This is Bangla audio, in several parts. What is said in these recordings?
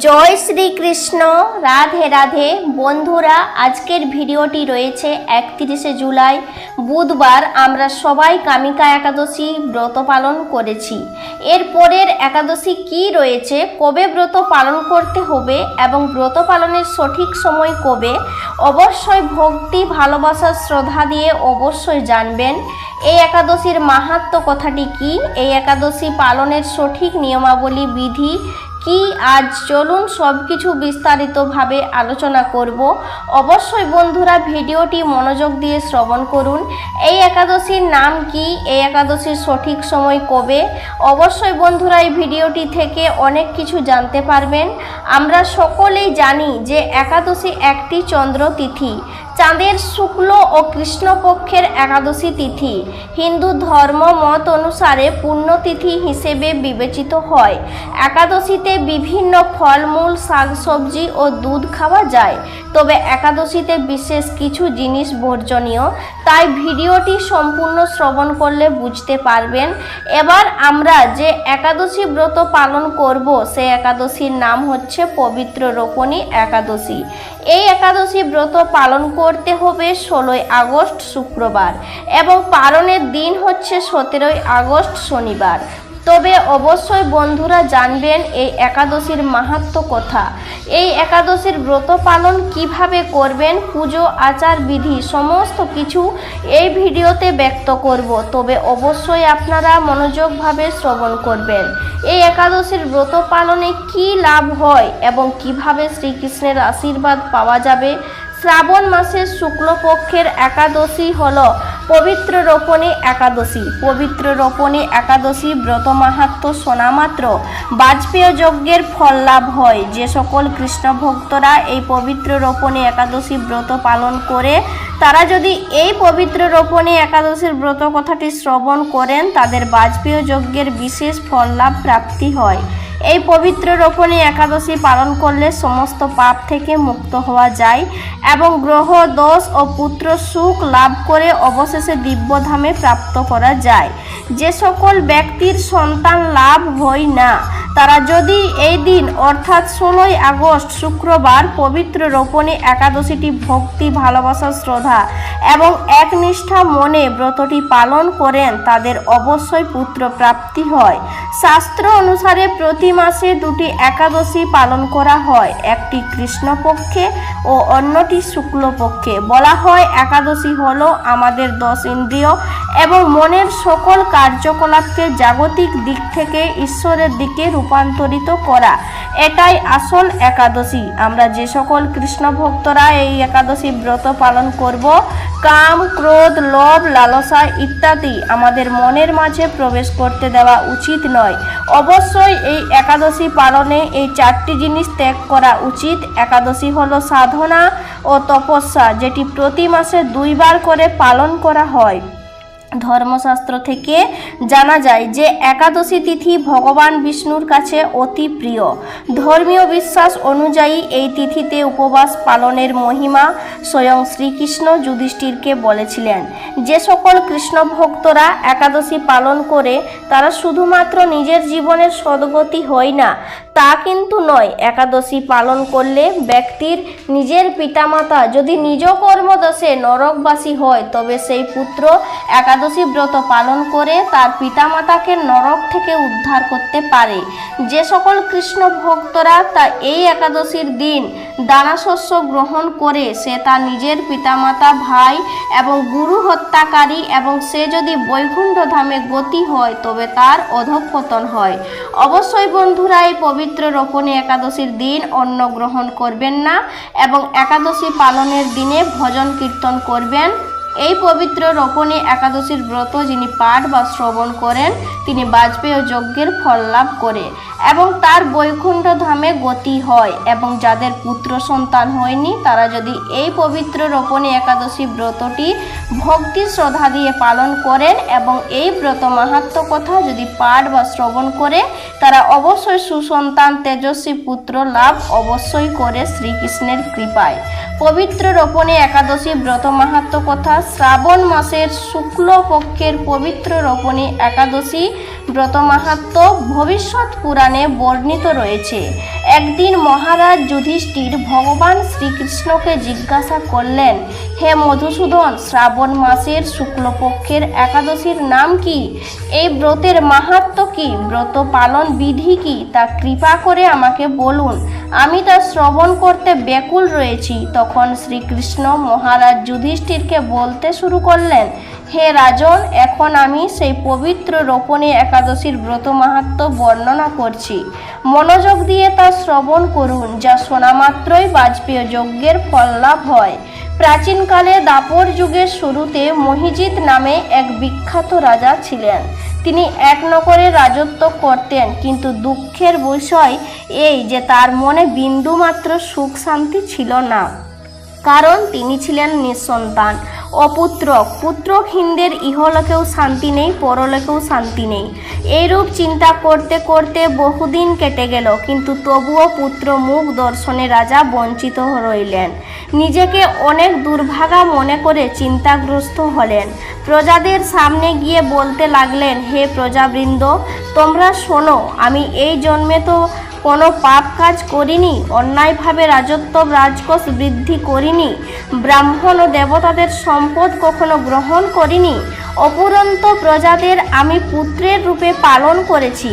জয় শ্রীকৃষ্ণ। রাধে রাধে বন্ধুরা, আজকের ভিডিওটি রয়েছে 31শে জুলাই বুধবার। আমরা সবাই কামিকা একাদশী ব্রত পালন করেছি। এর পরের একাদশী কি রয়েছে, কবে ব্রত পালন করতে হবে এবং ব্রত পালনের সঠিক সময় কবে, অবশ্যই ভক্তি ভালোবাসা শ্রদ্ধা দিয়ে অবশ্যই জানবেন। এই একাদশীর মাহাত্ম্য কথাটি কি, এই একাদশী পালনের সঠিক নিয়মাবলী বিধি কি, আজ চলুন সব কিছু বিস্তারিতভাবে আলোচনা করব। অবশ্যই বন্ধুরা ভিডিওটি মনোযোগ দিয়ে শ্রবণ করুন। এই একাদশীর নাম কি, এই একাদশীর সঠিক সময় কবে, অবশ্যই বন্ধুরা এই ভিডিওটি থেকে অনেক কিছু জানতে পারবেন। আমরা সকলেই জানি যে একাদশী একটি চন্দ্র তিথি, চাঁদের শুক্ল ও কৃষ্ণপক্ষের একাদশী তিথি হিন্দু ধর্ম মত অনুসারে পুণ্যতিথি হিসেবে বিবেচিত হয়। একাদশীতে বিভিন্ন ফলমূল শাকসবজি ও দুধ খাওয়া যায়, তবে একাদশীতে বিশেষ কিছু জিনিস বর্জনীয়, তাই ভিডিওটি সম্পূর্ণ শ্রবণ করলে বুঝতে পারবেন। এবার আমরা যে একাদশী ব্রত পালন করব সেই একাদশীর নাম হচ্ছে পবিত্র রোপণী একাদশী। এই একাদশী ব্রত পালন করতে হবে 16ই আগস্ট শুক্রবার এবং পালনের দিন হচ্ছে 17ই আগস্ট শনিবার। তবে অবশ্যই বন্ধুরা জানবেন এই একাদশীর মাহাত্ম্য কথা, এই একাদশীর ব্রত পালন কিভাবে করবেন, পুজো আচার বিধি সমস্ত কিছু এই ভিডিওতে ব্যক্ত করব। তবে অবশ্যই আপনারা মনোযোগভাবে শ্রবণ করবেন। এই একাদশীর ব্রত পালনে কি লাভ হয় এবং কিভাবে শ্রীকৃষ্ণের আশীর্বাদ পাওয়া যাবে। শ্রাবণ মাসের শুক্লপক্ষের একাদশী হলো পবিত্র রোপণী একাদশী। পবিত্র রোপণী একাদশী ব্রত মাহাত্ম্য শোনা মাত্র বাজপেয় যজ্ঞের ফল লাভ হয়। যে সকল কৃষ্ণ ভক্তরা এই পবিত্র রোপণী একাদশী ব্রত পালন করে, তারা যদি এই পবিত্র রোপণী একাদশীর ব্রত কথাটি শ্রবণ করেন, তাদের বাজপেয় যজ্ঞের বিশেষ ফল লাভ প্রাপ্তি হয়। এই পবিত্র রোপণী একাদশী পালন করলে সমস্ত পাপ থেকে মুক্ত হওয়া যায় এবং গ্রহ দোষ ও পুত্র সুখ লাভ করে অবশেষে দিব্যধামে প্রাপ্ত করা যায়। যে সকল ব্যক্তির সন্তান লাভ হয় না, তারা যদি এই দিন অর্থাৎ 16ই আগস্ট শুক্রবার পবিত্র রোপণী একাদশীটি ভক্তি ভালোবাসা শ্রদ্ধা এবং একনিষ্ঠা মনে ব্রতটি পালন করেন, তাদের অবশ্যই পুত্র প্রাপ্তি হয়। শাস্ত্র অনুসারে প্রতি মাসে দুটি একাদশী পালন করা হয়, একটি কৃষ্ণপক্ষে ও অন্যটি শুক্লপক্ষে। বলা হয় একাদশী হলো আমাদের 10 ইন্দ্রিয় এবং মনের সকল কার্যকলাপকে জাগতিক দিক থেকে ঈশ্বরের দিকে রূপান্তরিত করা, এটাই আসল একাদশী। আমরা যে সকল কৃষ্ণ ভক্তরা এই একাদশী ব্রত পালন করব, কাম ক্রোধ লোভ লালসা ইত্যাদি আমাদের মনের মাঝে প্রবেশ করতে দেওয়া উচিত নয়। অবশ্যই এই একাদশী পালনে এই 4টি জিনিস ত্যাগ করা উচিত। একাদশী হলো সাধনা ও তপস্যা, যেটি প্রতি মাসে 2 বার করে পালন করা হয়। ধর্মশাস্ত্র থেকে জানা যায় যে একাদশী তিথি ভগবান বিষ্ণুর কাছে অতি প্রিয়। ধর্মীয় বিশ্বাস অনুযায়ী এই তিথিতে উপবাস পালনের মহিমা স্বয়ং শ্রীকৃষ্ণ যুধিষ্ঠিরকে বলেছিলেন। যে সকল কৃষ্ণ ভক্তরা একাদশী পালন করে, তারা শুধুমাত্র নিজের জীবনের সদ্গতি হয় না তা কিন্তু নয়, একাদশী পালন করলে ব্যক্তির নিজের পিতামাতা যদি নিজ কর্মদোষে নরকবাসী হয়, তবে সেই পুত্র একাদশী ব্রত পালন করে তার পিতামাতাকে নরক থেকে উদ্ধার করতে পারে। যে সকল কৃষ্ণ ভক্তরা তা এই একাদশীর দিন দানাশস্য গ্রহণ করে, সে তার নিজের পিতামাতা ভাই এবং গুরু হত্যাকারী এবং সে যদি বৈকুণ্ঠ ধামে গতি হয়, তবে তার অধঃপতন হয়। অবশ্যই বন্ধুরা এই পবিত্র রোপণী একাদশীর দিন অন্ন গ্রহণ করবেন না এবং একাদশী পালনের দিনে ভজন কীর্তন করবেন। এই পবিত্র রোপণী একাদশীর ব্রত যিনি পাঠ বা শ্রবণ করেন, তিনি বাজপেয় যজ্ঞের ফল লাভ করে এবং তার বৈকুণ্ঠ ধামে গতি হয়। এবং যাদের পুত্র সন্তান হয়নি, তারা যদি এই পবিত্র রোপণী একাদশী ব্রতটি ভক্তি শ্রদ্ধা দিয়ে পালন করেন এবং এই ব্রত মাহাত্ম্য কথা যদি পাঠ বা শ্রবণ করে, তারা অবশ্যই সুসন্তান তেজস্বী পুত্র লাভ অবশ্যই করে শ্রীকৃষ্ণের কৃপায়। পবিত্র রোপণী একাদশী ব্রত মাহাত্ম্য কথা শ্রাবণ মাসের শুক্লপক্ষের পবিত্র রোপণী একাদশী ব্রত মাহাত্ম্য ভবিষ্যৎ পুরাণে বর্ণিত রয়েছে। একদিন মহারাজ যুধিষ্ঠির ভগবান শ্রীকৃষ্ণকে জিজ্ঞাসা করলেন, হে মধুসূদন, শ্রাবণ মাসের শুক্লপক্ষের একাদশীর নাম কি? এই ব্রতের মাহাত্ম্য কি? ব্রত পালন বিধি কি? তা কৃপা করে আমাকে বলুন, আমি তা শ্রবণ করতে ব্যাকুল রয়েছি। তখন শ্রীকৃষ্ণ মহারাজ যুধিষ্ঠিরকে বলতে শুরু করলেন, হে রাজন, এখন আমি সেই পবিত্র রোপণী একাদশীর ব্রত মাহাত্ম্য বর্ণনা করছি। মনোযোগ দিয়ে তা শ্রবণ করুন, যা শোনা মাত্রই বাজপেয় যজ্ঞের ফল লাভ হয়। প্রাচীনকালে দাপর যুগের শুরুতে মহিজিৎ নামে এক বিখ্যাত রাজা ছিলেন। তিনি এক নগরে রাজত্ব করতেন, কিন্তু দুঃখের বিষয় এই যে তার মনে বিন্দুমাত্র সুখ শান্তি ছিল না, কারণ তিনি ছিলেন নিঃসন্তান, অপুত্রক। পুত্রহীনদের ইহলোকেও শান্তি নেই, পরলোকেও শান্তি নেই। এইরূপ চিন্তা করতে করতে বহুদিন কেটে গেল, কিন্তু তবুও পুত্র মুখ দর্শনে রাজা বঞ্চিত রইলেন। নিজেকে অনেক দুর্ভাগা মনে করে চিন্তাগ্রস্ত হলেন। প্রজাদের সামনে গিয়ে বলতে লাগলেন, হে প্রজাবৃন্দ, তোমরা শোনো, আমি এই জন্মে তো কোনো পাপ কাজ করিনি, অন্যায়ভাবে রাজকোষ বৃদ্ধি করিনি, ব্রাহ্মণ ও দেবতাদের সম্পদ কখনো গ্রহণ করিনি। অপুরন্ত প্রজাদের আমি পুত্রের রূপে পালন করেছি,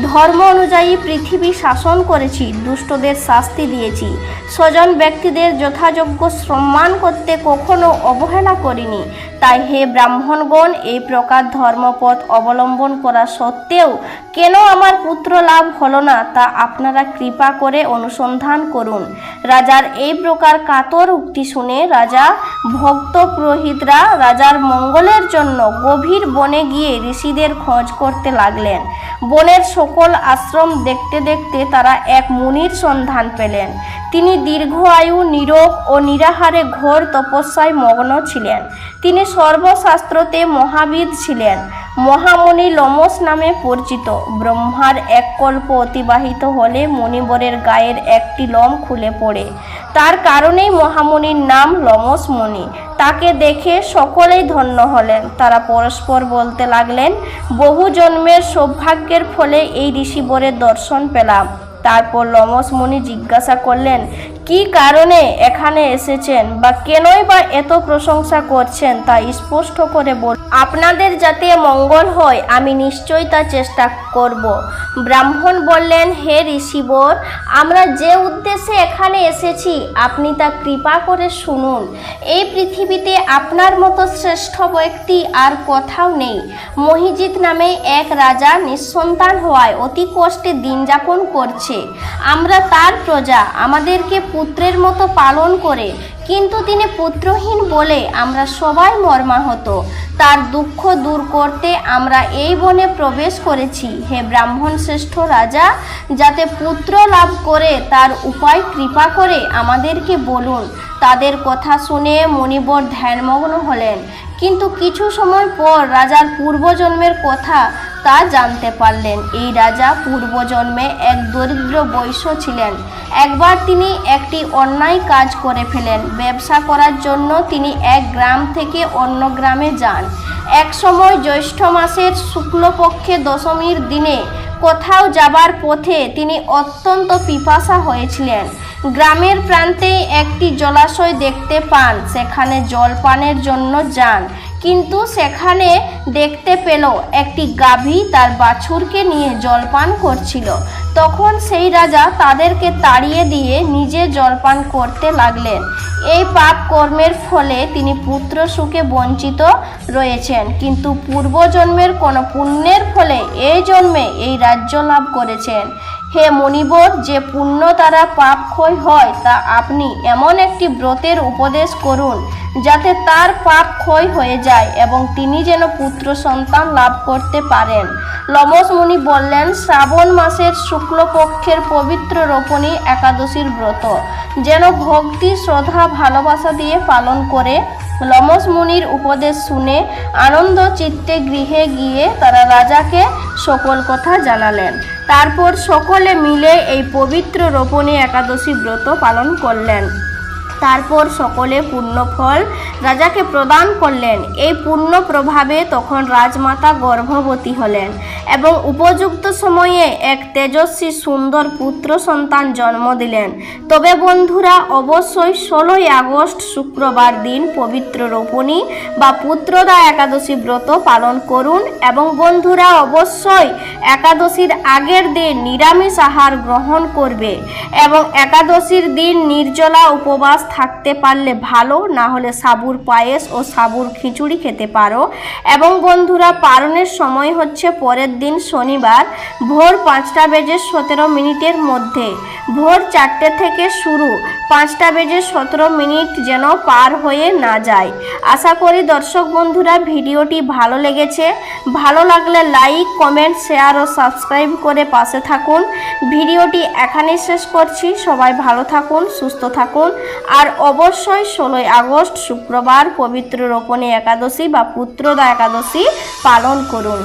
ধর্ম অনুযায়ী পৃথিবী শাসন করেছি, দুষ্টদের শাস্তি দিয়েছি, স্বজন ব্যক্তিদের যথাযোগ্য সম্মান করতে কখনো অবহেলা করিনি। তাই হে ব্রাহ্মণগণ, এই প্রকার ধর্মপথ অবলম্বন করা সত্ত্বেও কেন আমার পুত্র লাভ হলো না, তা আপনারা কৃপা করে অনুসন্ধান করুন। রাজার এই প্রকার কাতর উক্তি শুনে ভক্ত পুরোহিতরা রাজার মঙ্গলের জন্য গভীর বনে গিয়ে ঋষিদের খোঁজ করতে লাগলেন। বনের সকল আশ্রম দেখতে দেখতে তারা এক মুনির সন্ধান পেলেন। তিনি দীর্ঘ আয়ু, নীরোগ ও নিরাহারে ঘোর তপস্যায় মগ্ন ছিলেন। তিনি সর্বশাস্ত্রতে মহাবিদ ছিলেন। মহামুনি লোমশ নামে পরিচিত। ব্রহ্মার এক কল্প অতিবাহিত হলে মুনিবরের গায়ের একটি লোম খুলে পড়ে। তার কারণেই মহামুনির নাম লোমশ মুনি। তাকে দেখে সকলেই ধন্য হলেন। তারা পরস্পর বলতে লাগলেন, বহু জন্মের সৌভাগ্যের ফলে এই ঋষিবরের দর্শন পেলাম। তারপর লোমশ মুনি জিজ্ঞাসা করলেন, কি কারণে এখানে এসেছেন বা কেনই বা এত প্রশংসা করছেন, তা স্পষ্ট করে বলুন। আপনাদের যাতে মঙ্গল হয় আমি নিশ্চয়ই তা চেষ্টা করব। ব্রাহ্মণ বললেন, হে ঋষিবর, আমরা যে উদ্দেশ্যে এখানে এসেছি আপনি তা কৃপা করে শুনুন। এই পৃথিবীতে আপনার মতো শ্রেষ্ঠ ব্যক্তি আর কোথাও নেই। মহিজিৎ নামে এক রাজা নিঃসন্তান হওয়ায় অতি কষ্টে দিন যাপন করছে। আমরা তার প্রজা, আমাদেরকে পুত্রের মতো পালন করে, কিন্তু তিনি পুত্রহীন বলে আমরা সবাই মর্মাহত। তার দুঃখ দূর করতে আমরা এই বনে প্রবেশ করেছি। হে ব্রাহ্মণ শ্রেষ্ঠ রাজা, যাতে পুত্র লাভ করে তার উপায় কৃপা করে আমাদেরকে বলুন। তাদের কথা শুনে মুনিবর ধ্যানমগ্ন হলেন, কিন্তু কিছু সময় পর রাজার পূর্বজন্মের কথা তা জানতে পারলেন। এই রাজা পূর্বজন্মে এক দরিদ্র বৈশ্য ছিলেন। একবার তিনি একটি অন্যায় কাজ করে ফেলেন। ব্যবসা করার জন্য তিনি এক গ্রাম থেকে অন্য গ্রামে যান। এক সময় জ্যৈষ্ঠ মাসের শুক্লপক্ষে দশমীর দিনে কোথাও যাবার পথে তিনি অত্যন্ত পিপাসা হয়েছিলেন। গ্রামের প্রান্তে একটি জলাশয় দেখতে পান। সেখানে জলপানের জন্য যান, কিন্তু সেখানে দেখতে পেল একটি গাভী তার বাছুরকে নিয়ে জলপান করছিল। তখন সেই রাজা তাদেরকে তাড়িয়ে দিয়ে নিজে জলপান করতে লাগলেন। এই পাপ কর্মের ফলে তিনি পুত্র সুখে বঞ্চিত রয়েছেন, কিন্তু পূর্বজন্মের কোনো পুণ্যের ফলে এই জন্মে এই রাজ্য লাভ করেছেন। হে মুনিবর, যে পুণ্য দ্বারা পাপ ক্ষয় হয় তা আপনি এমন একটি ব্রতের উপদেশ করুন যাতে তার পাপ ক্ষয় হয়ে যায় এবং তিনি যেন পুত্র সন্তান লাভ করতে পারেন। লোমশ মুনি বললেন, শ্রাবণ মাসের শুক্লপক্ষের পবিত্র রোপণী একাদশীর ব্রত যেন ভক্তি, শ্রদ্ধা, ভালোবাসা দিয়ে পালন করে। লোমশ মুনির উপদেশ শুনে আনন্দ চিত্তে গৃহে গিয়ে তারা রাজাকে সকল কথা জানালেন। তারপর সকলে মিলে এই পবিত্র রোপণী একাদশী ব্রত পালন করলেন। তারপর সকলে পুণ্যফল রাজাকে প্রদান করলেন। এই পুণ্য প্রভাবে তখন রাজমাতা গর্ভবতী হলেন এবং উপযুক্ত সময়ে এক তেজস্বী সুন্দর পুত্র সন্তান জন্ম দিলেন। তবে বন্ধুরা, অবশ্যই 16ই আগস্ট শুক্রবার দিন পবিত্র রোপণী বা পুত্রদা একাদশী ব্রত পালন করুন এবং বন্ধুরা অবশ্যই একাদশীর আগের দিন নিরামিষ আহার গ্রহণ করবে এবং একাদশীর দিন নির্জলা উপবাস থাকতে পারলে ভালো, না হলে সাবুর পায়েস ও সাবুর খিচুড়ি খেতে পারো। এবং বন্ধুরা, পালনের সময় হচ্ছে পরের দিন শনিবার ভোর 5টা বেজে 17 মিনিটের মধ্যে। ভোর 4টে থেকে শুরু, 5টা বেজে 17 মিনিট যেন পার হয়ে না যায়। আশা করি দর্শক বন্ধুরা ভিডিওটি ভালো লেগেছে। ভালো লাগলে লাইক, কমেন্ট, শেয়ার ও সাবস্ক্রাইব করে পাশে থাকুন। ভিডিওটি এখানেই শেষ করছি। সবাই ভালো থাকুন, সুস্থ থাকুন আর অবশ্যই 16ই আগস্ট শুক্রবার পবিত্র রোপণী একাদশী বা পুত্রদা একাদশী পালন করুন।